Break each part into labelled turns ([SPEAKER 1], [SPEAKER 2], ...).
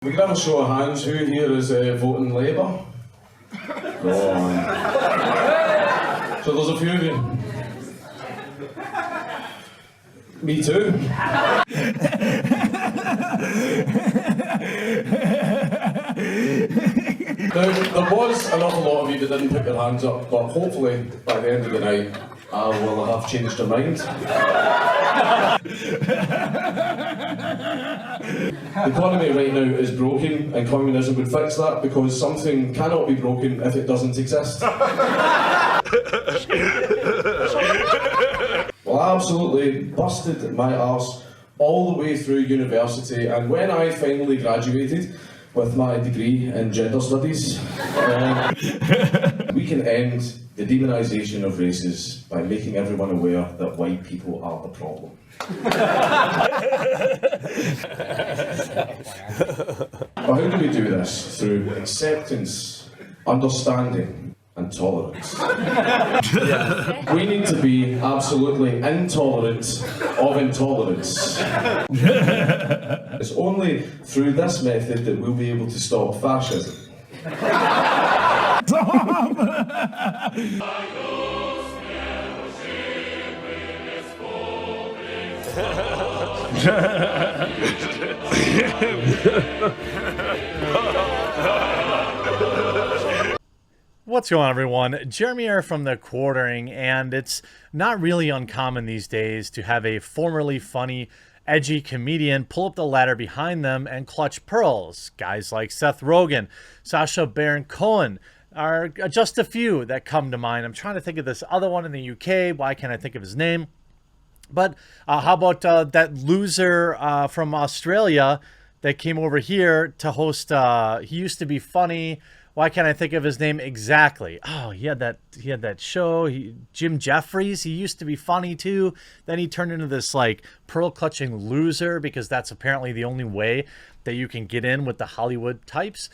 [SPEAKER 1] We can have a show of hands. Who here is voting Labour? Go on. So there's a few of you. Me too. There was an awful lot of you that didn't put your hands up, but hopefully by the end of the night I will have changed your mind. The economy right now is broken, and communism would fix that because something cannot be broken if it doesn't exist. Well, I absolutely busted my arse all the way through university, and when I finally graduated with my degree in gender studies, we can end the demonisation of races by making everyone aware that white people are the problem. But how do we do this? Through acceptance, understanding, and tolerance. We need to be absolutely intolerant of intolerance. It's only through this method that we'll be able to stop fascism.
[SPEAKER 2] What's going on, everyone? Jeremy here from The Quartering, and it's not really uncommon these days to have a formerly funny, edgy comedian pull up the ladder behind them and clutch pearls. Guys like Seth Rogen, Sacha Baron Cohen are just a few that come to mind. I'm trying to think of this other one in the UK. Why can't I think of his name? But how about that loser from Australia that came over here to host? He used to be funny. Why can't I think of his name exactly? Oh, he had that show. Jim Jeffries. He used to be funny too. Then he turned into this like pearl clutching loser because that's apparently the only way that you can get in with the Hollywood types.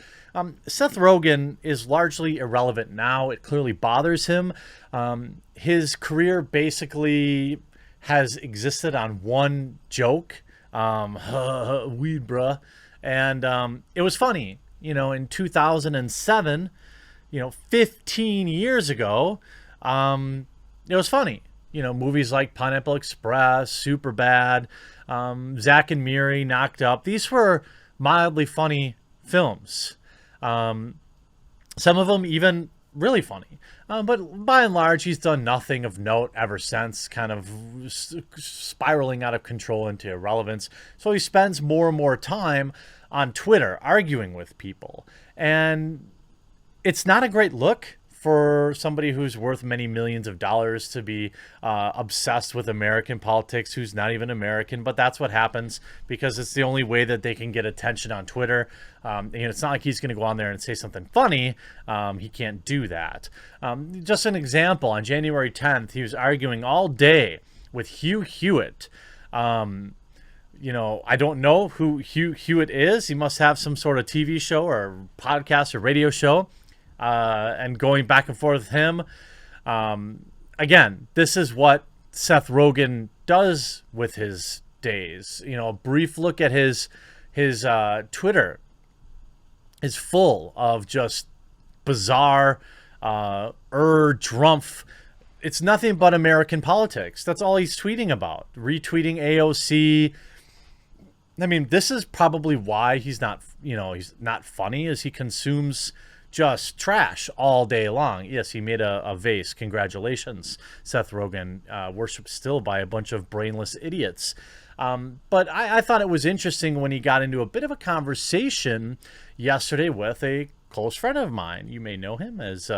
[SPEAKER 2] Seth Rogen is largely irrelevant now. It clearly bothers him. His career basically has existed on one joke, weed bruh, and it was funny. You know, in 2007, 15 years ago, it was funny. Movies like Pineapple Express, Superbad, Zack and Miri, Knocked Up. These were mildly funny films. Some of them even really funny. But by and large, he's done nothing of note ever since, kind of spiraling out of control into irrelevance. So he spends more and more time on Twitter arguing with people. And it's not a great look for somebody who's worth many millions of dollars to be obsessed with American politics, who's not even American. But that's what happens because it's the only way that they can get attention on Twitter. It's not like he's going to go on there and say something funny. He can't do that. Just an example, on January 10th, he was arguing all day with Hugh Hewitt. I don't know who Hugh Hewitt is. He must have some sort of TV show or podcast or radio show. And going back and forth with him. Again, this is what Seth Rogen does with his days. A brief look at his Twitter is full of just bizarre, drumpf. It's nothing but American politics. That's all he's tweeting about. Retweeting AOC. I mean, this is probably why he's not funny, as he consumes just trash all day long. Yes, he made a vase. Congratulations, Seth Rogen. Worshipped still by a bunch of brainless idiots. But I thought it was interesting when he got into a bit of a conversation yesterday with a close friend of mine. You may know him as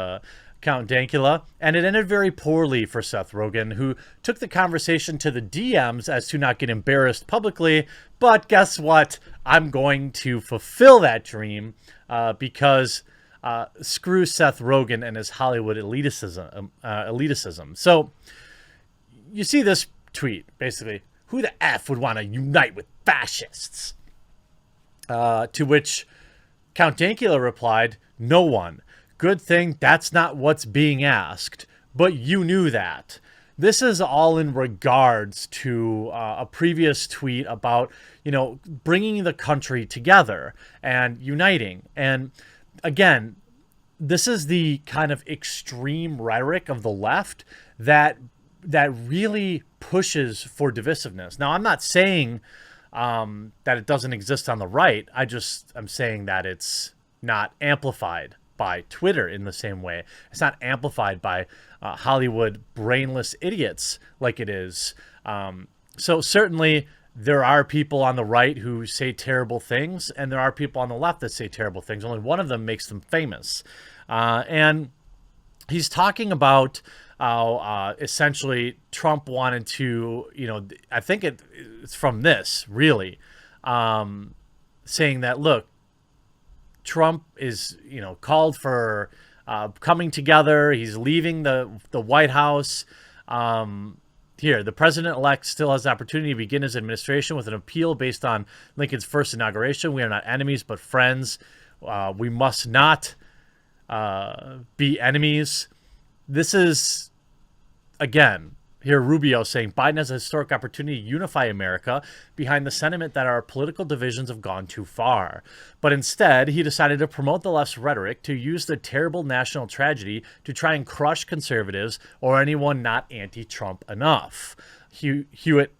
[SPEAKER 2] Count Dankula, and it ended very poorly for Seth Rogen, who took the conversation to the DMs as to not get embarrassed publicly. But guess what? I'm going to fulfill that dream because screw Seth Rogen and his Hollywood elitism. So you see this tweet, basically, who the F would want to unite with fascists? To which Count Dankula replied, no one. Good thing that's not what's being asked, but you knew that. this is all in regards to a previous tweet about, bringing the country together and uniting. And again, this is the kind of extreme rhetoric of the left that really pushes for divisiveness. Now, I'm not saying that it doesn't exist on the right. I'm saying that it's not amplified by Twitter in the same way. It's not amplified by Hollywood brainless idiots like it is. So certainly there are people on the right who say terrible things, and there are people on the left that say terrible things. Only one of them makes them famous. And he's talking about how essentially Trump wanted to, I think it's from this, really, saying that, look, Trump is, called for coming together. He's leaving the White House. Here, the president-elect still has the opportunity to begin his administration with an appeal based on Lincoln's first inauguration. We are not enemies, but friends. We must not be enemies. This is, again, here Rubio saying Biden has a historic opportunity to unify America behind the sentiment that our political divisions have gone too far. But instead, he decided to promote the left's rhetoric to use the terrible national tragedy to try and crush conservatives or anyone not anti-Trump enough. Hewitt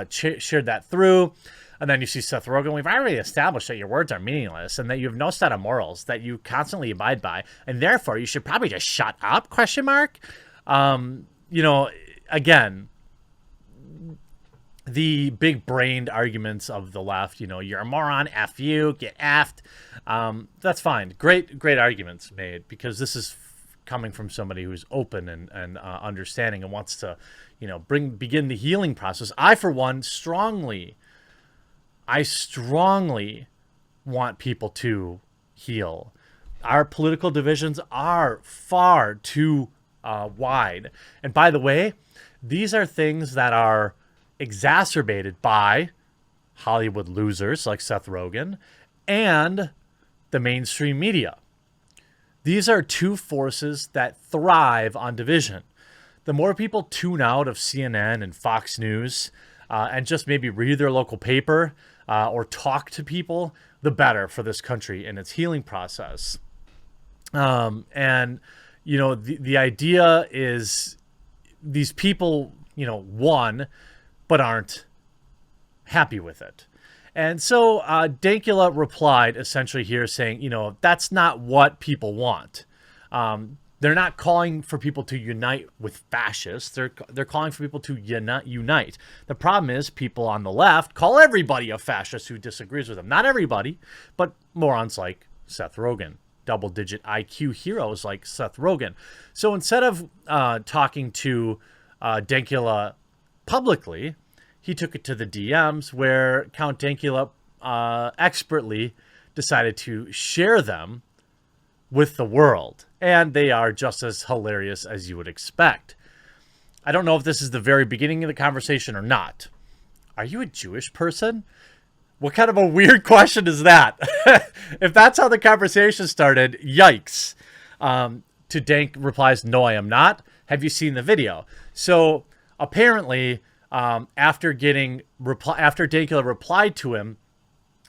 [SPEAKER 2] shared that through. And then you see Seth Rogen. We've already established that your words are meaningless and that you have no set of morals that you constantly abide by. And therefore, you should probably just shut up, ? Again, the big-brained arguments of the left, you're a moron, F you, get effed. That's fine. Great arguments made, because this is coming from somebody who's open and understanding and wants to, begin the healing process. I, for one, strongly want people to heal. Our political divisions are far too wide. And by the way, these are things that are exacerbated by Hollywood losers like Seth Rogen and the mainstream media. These are two forces that thrive on division. The more people tune out of CNN and Fox News and just maybe read their local paper or talk to people, the better for this country and its healing process. The idea is these people, won, but aren't happy with it. And so Dankula replied essentially here saying, that's not what people want. They're not calling for people to unite with fascists. They're calling for people to unite. The problem is people on the left call everybody a fascist who disagrees with them. Not everybody, but morons like Seth Rogen. Double-digit IQ heroes like Seth Rogen. So instead of talking to Dankula publicly, he took it to the DMs, where Count Dankula expertly decided to share them with the world. And they are just as hilarious as you would expect. I don't know if this is the very beginning of the conversation or not. Are you a Jewish person? What kind of a weird question is that? If that's how the conversation started, yikes. To Dank replies, no, I am not. Have you seen the video? So apparently, after Dankula replied to him,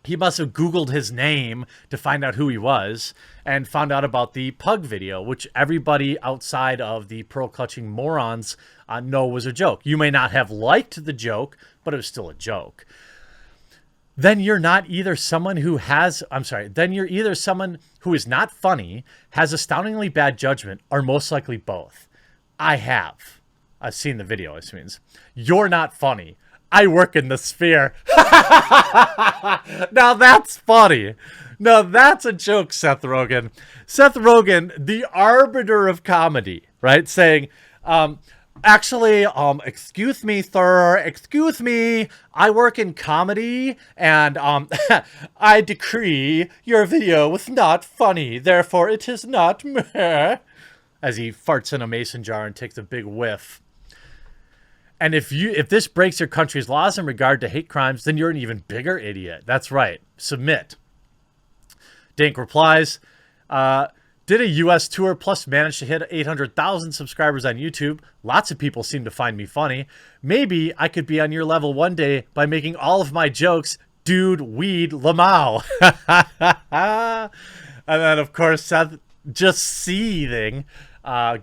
[SPEAKER 2] he must have Googled his name to find out who he was and found out about the pug video, which everybody outside of the pearl-clutching morons know was a joke. You may not have liked the joke, but it was still a joke. Then you're either someone who is not funny, has astoundingly bad judgment, or most likely both. I've seen the video, this means. You're not funny. I work in the sphere. Now that's funny. Now that's a joke, Seth Rogen. Seth Rogen, the arbiter of comedy, right? Saying, actually, excuse me, sir, excuse me, I work in comedy, and I decree your video was not funny, therefore it is not meh, as he farts in a mason jar and takes a big whiff. And if this breaks your country's laws in regard to hate crimes, then you're an even bigger idiot. That's right. Submit. Dank replies, Did a US tour plus managed to hit 800,000 subscribers on YouTube. Lots of people seem to find me funny. Maybe I could be on your level one day by making all of my jokes dude, weed, lamau. And then, of course, Seth just seething.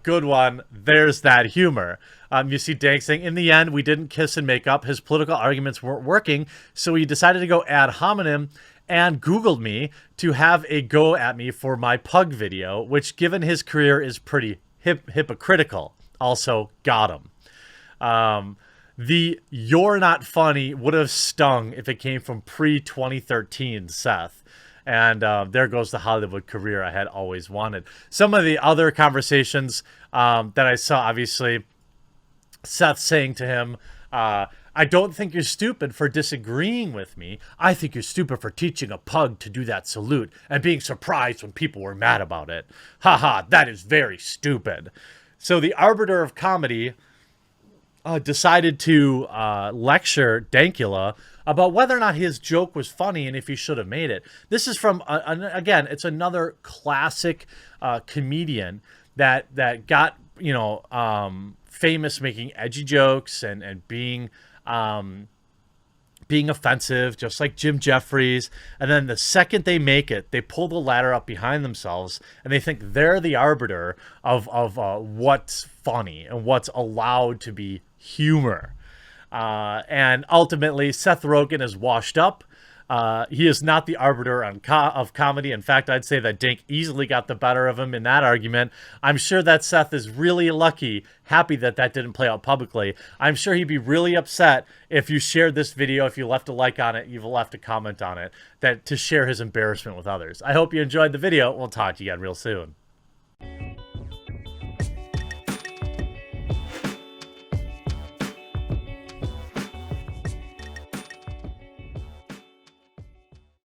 [SPEAKER 2] Good one. There's that humor. You see Dank saying, in the end, we didn't kiss and make up. His political arguments weren't working, so he decided to go ad hominem and Googled me to have a go at me for my pug video, which, given his career, is pretty hypocritical. Also, got him. The "you're not funny" would have stung if it came from pre-2013 Seth. And there goes the Hollywood career I had always wanted. Some of the other conversations that I saw, obviously, Seth saying to him, I don't think you're stupid for disagreeing with me. I think you're stupid for teaching a pug to do that salute and being surprised when people were mad about it. Haha, that is very stupid. So the arbiter of comedy decided to lecture Dankula about whether or not his joke was funny and if he should have made it. This is from, again, it's another classic comedian that got, famous making edgy jokes and being offensive, just like Jim Jeffries. And then the second they make it, they pull the ladder up behind themselves and they think they're the arbiter of what's funny and what's allowed to be humor. And ultimately, Seth Rogen is washed up. He is not the arbiter of comedy. In fact, I'd say that Dank easily got the better of him in that argument. I'm sure that Seth is really happy that didn't play out publicly. I'm sure he'd be really upset if you shared this video, if you left a like on it, you've left a comment on it, to share his embarrassment with others. I hope you enjoyed the video. We'll talk to you again real soon.